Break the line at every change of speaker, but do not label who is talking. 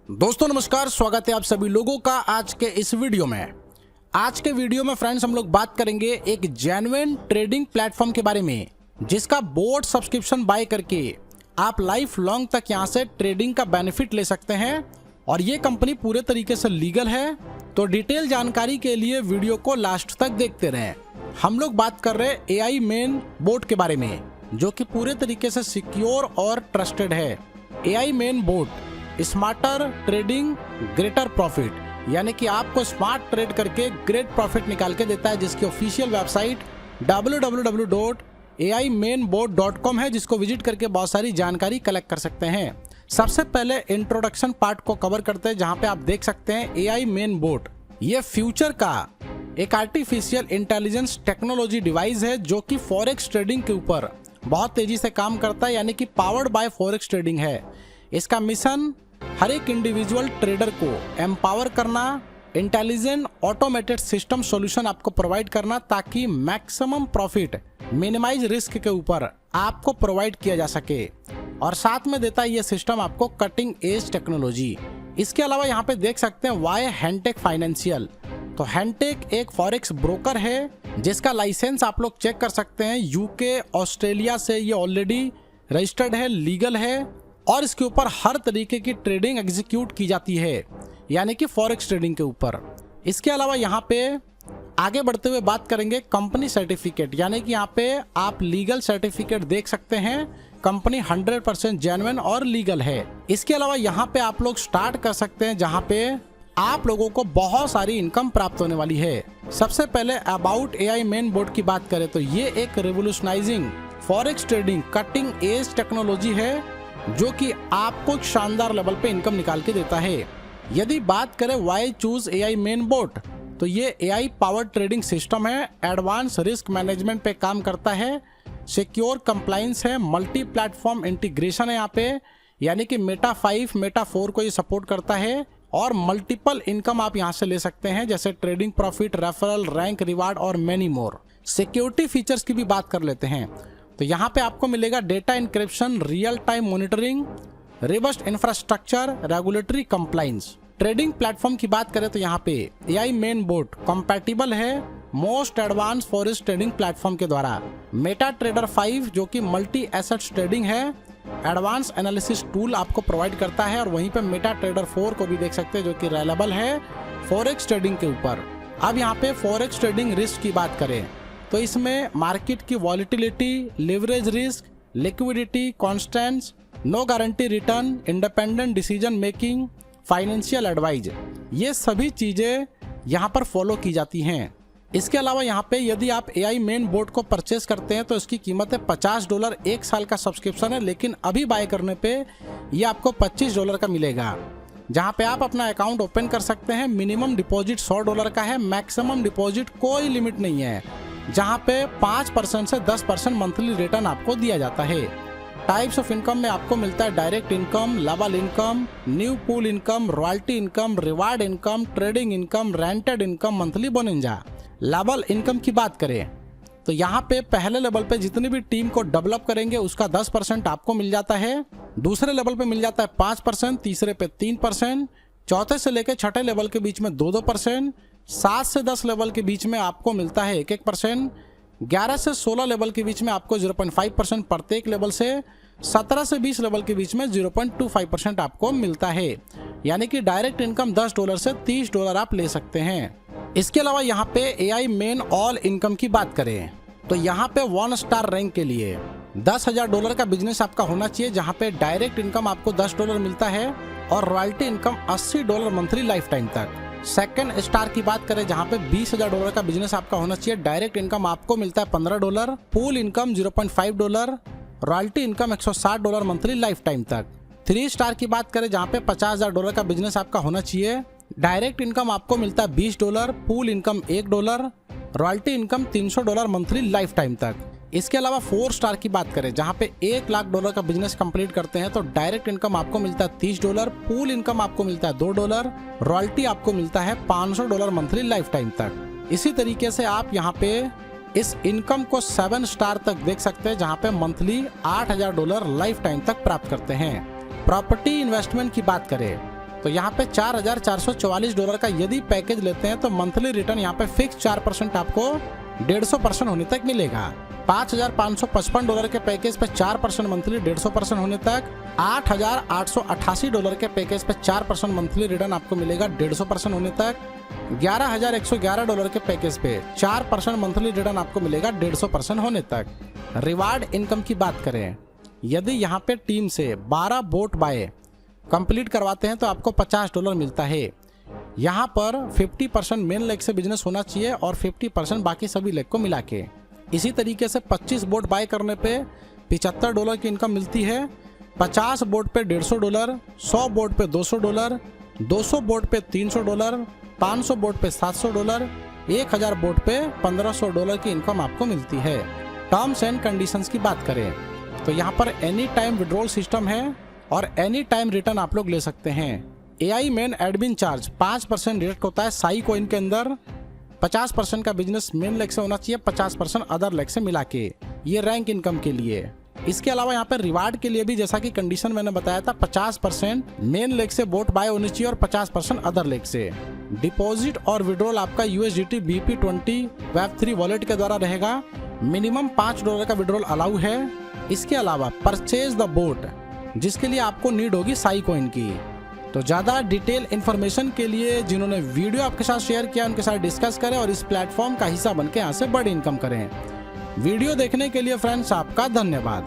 दोस्तों नमस्कार, स्वागत है आप सभी लोगों का आज के इस वीडियो में। आज के वीडियो में फ्रेंड्स हम लोग बात करेंगे एक जेन्युइन ट्रेडिंग प्लेटफॉर्म के बारे में, जिसका बोर्ड सब्सक्रिप्शन बाय करके आप लाइफ लॉन्ग तक यहां से ट्रेडिंग का बेनिफिट ले सकते हैं और ये कंपनी पूरे तरीके से लीगल है। तो डिटेल जानकारी के लिए वीडियो को लास्ट तक देखते रहें। हम लोग बात कर रहे हैं AI मेन बोर्ड के बारे में, जो कि पूरे तरीके से सिक्योर और ट्रस्टेड है। AI main board smarter trading greater profit, यानी कि आपको स्मार्ट ट्रेड करके ग्रेट प्रॉफिट निकाल के देता है, जिसकी ऑफिशियल वेबसाइट www.aimainboard.com है, जिसको विजिट करके बहुत सारी जानकारी कलेक्ट कर सकते हैं। सबसे पहले इंट्रोडक्शन पार्ट को कवर करते हैं, जहां पे आप देख सकते हैं AI मेन बोर्ड ये फ्यूचर का एक आर्टिफिशियल इंटेलिजेंस टेक्नोलॉजी डिवाइस है, जो कि फॉरेक्स ट्रेडिंग के ऊपर बहुत तेजी से काम करता है, यानी कि पावर्ड बाय फॉरेक्स ट्रेडिंग है। इसका मिशन हर एक इंडिविजुअल ट्रेडर को एम्पावर करना, इंटेलिजेंट ऑटोमेटेड सिस्टम सॉल्यूशन आपको प्रोवाइड करना, ताकि मैक्सिमम प्रॉफिट मिनिमाइज रिस्क के ऊपर आपको प्रोवाइड किया जा सके। और साथ में देता है ये सिस्टम आपको कटिंग एज टेक्नोलॉजी। इसके अलावा यहाँ पे देख सकते हैं वाई हैंटेक फाइनेंशियल। तो हैंटेक एक फॉरेक्स ब्रोकर है, जिसका लाइसेंस आप लोग चेक कर सकते हैं। यूके ऑस्ट्रेलिया से ये ऑलरेडी रजिस्टर्ड है, लीगल है, और इसके ऊपर हर तरीके की ट्रेडिंग एग्जीक्यूट की जाती है, यानी कि फॉरेक्स ट्रेडिंग के ऊपर। इसके अलावा यहाँ पे आगे बढ़ते हुए बात करेंगे कंपनी सर्टिफिकेट, यानी कि यहाँ पे आप लीगल सर्टिफिकेट देख सकते हैं। कंपनी 100% जेन्युइन और लीगल है। इसके अलावा यहाँ पे आप लोग स्टार्ट कर सकते हैं, जहाँ पे आप लोगों को बहुत सारी इनकम प्राप्त होने वाली है। सबसे पहले अबाउट AI मेन बोर्ड की बात करें तो ये एक revolutionising forex trading cutting edge technology है, जो कि आपको एक शानदार लेवल पे इनकम निकाल के देता है। यदि बात करें why choose AI main board, तो ये AI पावर ट्रेडिंग सिस्टम है, एडवांस रिस्क मैनेजमेंट पे काम करता है, सिक्योर कंप्लायंस है, मल्टी प्लेटफॉर्म इंटीग्रेशन है यहाँ पे, यानी कि मेटा 5 मेटा 4 को ये सपोर्ट करता है, और मल्टीपल इनकम आप यहाँ से ले सकते हैं, जैसे trading profit, referral, rank reward और मेनी मोर। सिक्योरिटी फीचर्स की भी बात कर लेते हैं, तो यहाँ पे आपको मिलेगा data encryption, real time monitoring, robust infrastructure, regulatory compliance. Trading platform की बात करें तो यहाँ पे AI मेन बोर्ड कंपैटिबल है most advance forex trading platform के द्वारा। मेटा ट्रेडर 5 जो कि मल्टी एसेट्स ट्रेडिंग है, एडवांस एनालिसिस टूल आपको प्रोवाइड करता है, और वहीं पे मेटा ट्रेडर 4 को भी देख सकते हैं, जो कि रिलायबल है फॉरेक्स ट्रेडिंग के ऊपर। अब यहाँ पे फॉरेक्स ट्रेडिंग रिस्क की बात करें तो इसमें मार्केट की volatility, leverage risk, liquidity constants, no guarantee return, independent decision making, financial advise, ये सभी चीजें यहाँ पर फॉलो की जाती हैं। इसके अलावा यहाँ पे यदि आप AI मेन बोर्ड को परचेस करते हैं तो इसकी कीमत है $50, 1 साल का सब्सक्रिप्शन है, लेकिन अभी बाय करने पे ये आपको $25 का मिलेगा, जहाँ पे आप अपना अकाउंट ओपन कर सकते हैं। मिनिमम डिपॉजिट $100 का है, मैक्सिमम डिपॉजिट कोई लिमिट नहीं है, जहाँ पे 5% से 10% मंथली रिटर्न आपको दिया जाता है। टाइप्स ऑफ इनकम में आपको मिलता है direct income, level income, new pool income, royalty income, reward income, trading income, rented income, monthly bonanza. Level income की बात करें तो यहाँ पे पहले लेवल पे जितनी भी टीम को डेवलप करेंगे उसका 10% आपको मिल जाता है, दूसरे लेवल पे मिल जाता है 5%, तीसरे पे 3%, चौथे से लेकर छठे लेवल के बीच में 2-2%, 7 से 10 लेवल के बीच में आपको मिलता है 1-1%, 11 से 16 लेवल के बीच में आपको 0.5% प्रत्येक लेवल से, 17 से 20 लेवल के बीच में 0.25% आपको मिलता है, यानी कि डायरेक्ट इनकम $10 से $30 आप ले सकते हैं। इसके अलावा यहाँ पे AI मेन ऑल इनकम की बात करें तो यहाँ पे 1 स्टार रैंक के लिए $10,000 का बिजनेस आपका होना चाहिए, जहाँ पे डायरेक्ट इनकम आपको $10 मिलता है और royalty income $80 monthly life time तक। सेकंड स्टार की बात करें जहाँ पे $20,000 का बिजनेस आपका होना चाहिए, डायरेक्ट इनकम आपको मिलता है $15, pool income $0.5, royalty income $160 monthly life time तक। 3 स्टार की बात करें जहाँ पे $50,000 का बिजनेस आपका होना चाहिए, डायरेक्ट इनकम आपको मिलता है $20, pool income $1, royalty income $300 monthly life time तक। इसके अलावा 4 स्टार की बात करें जहाँ पे $1 लाख का बिजनेस कंप्लीट करते हैं तो डायरेक्ट इनकम आपको मिलता है $30, पूल इनकम आपको मिलता है $2, रॉयल्टी आपको मिलता है $500 मंथली लाइफ टाइम तक। इसी तरीके से आप यहाँ पे इस इनकम को 7 स्टार तक देख सकते हैं, जहाँ पे मंथली $8,000 लाइफ टाइम तक प्राप्त करते हैं। प्रॉपर्टी इन्वेस्टमेंट की बात करें तो यहाँ पे $4,444 का यदि पैकेज लेते हैं तो मंथली रिटर्न यहाँ पे फिक्स 4% आपको 150% होने तक मिलेगा। $5,555 के पैकेज पे 4% मंथली 150% होने तक, $8,888 के पैकेज पे 4% मंथली रिटर्न आपको मिलेगा 150% होने तक, $11,111 के पैकेज पे 4% मंथली रिटर्न आपको मिलेगा 150% होने तक। रिवार्ड इनकम की बात करें, यदि यहाँ पे टीम से 12 बोट बाय कंप्लीट करवाते हैं तो आपको $50 मिलता है। यहाँ पर 50% मेन लेग से बिजनेस होना चाहिए और 50% बाकी सभी लेग को मिला के। इसी तरीके से 25 बोट बाय करने पे $75 की इनकम मिलती है, 50 बोट पे $150, 100 बोट पे $200, 200 बोट पे $300, 500 बोट पे $700, 1000 बोट पे $1500 की इनकम आपको मिलती है। टर्म्स एंड कंडीशंस की बात करें तो यहाँ पर एनी टाइम विड्रॉल सिस्टम है और एनी टाइम रिटर्न आप लोग ले सकते हैं। AI main admin charge 5% deduct होता है साई कॉइन के अंदर। 50% का बिजनेस मेन लेग से होना चाहिए, 50% अदर लेग से मिला के। ये रैंक इनकम के लिए। इसके अलावा यहाँ पर रिवार्ड के लिए भी जैसा कि कंडीशन मैंने बताया था, 50% मेन लेग से बोट बाय होनी चाहिए और 50% अदर लेग से। डिपॉजिट और विड्रॉल आपका USDT BP20 Web3 वॉलेट के द्वारा रहेगा। मिनिमम $5 का विड्रॉल अलाउ है। इसके अलावा परचेज द बोट, जिसके लिए आपको नीड होगी साई कॉइन की। तो ज़्यादा डिटेल इन्फॉर्मेशन के लिए जिन्होंने वीडियो आपके साथ शेयर किया उनके साथ डिस्कस करें और इस प्लेटफॉर्म का हिस्सा बनकर यहाँ से बड़ी इनकम करें। वीडियो देखने के लिए फ्रेंड्स आपका धन्यवाद।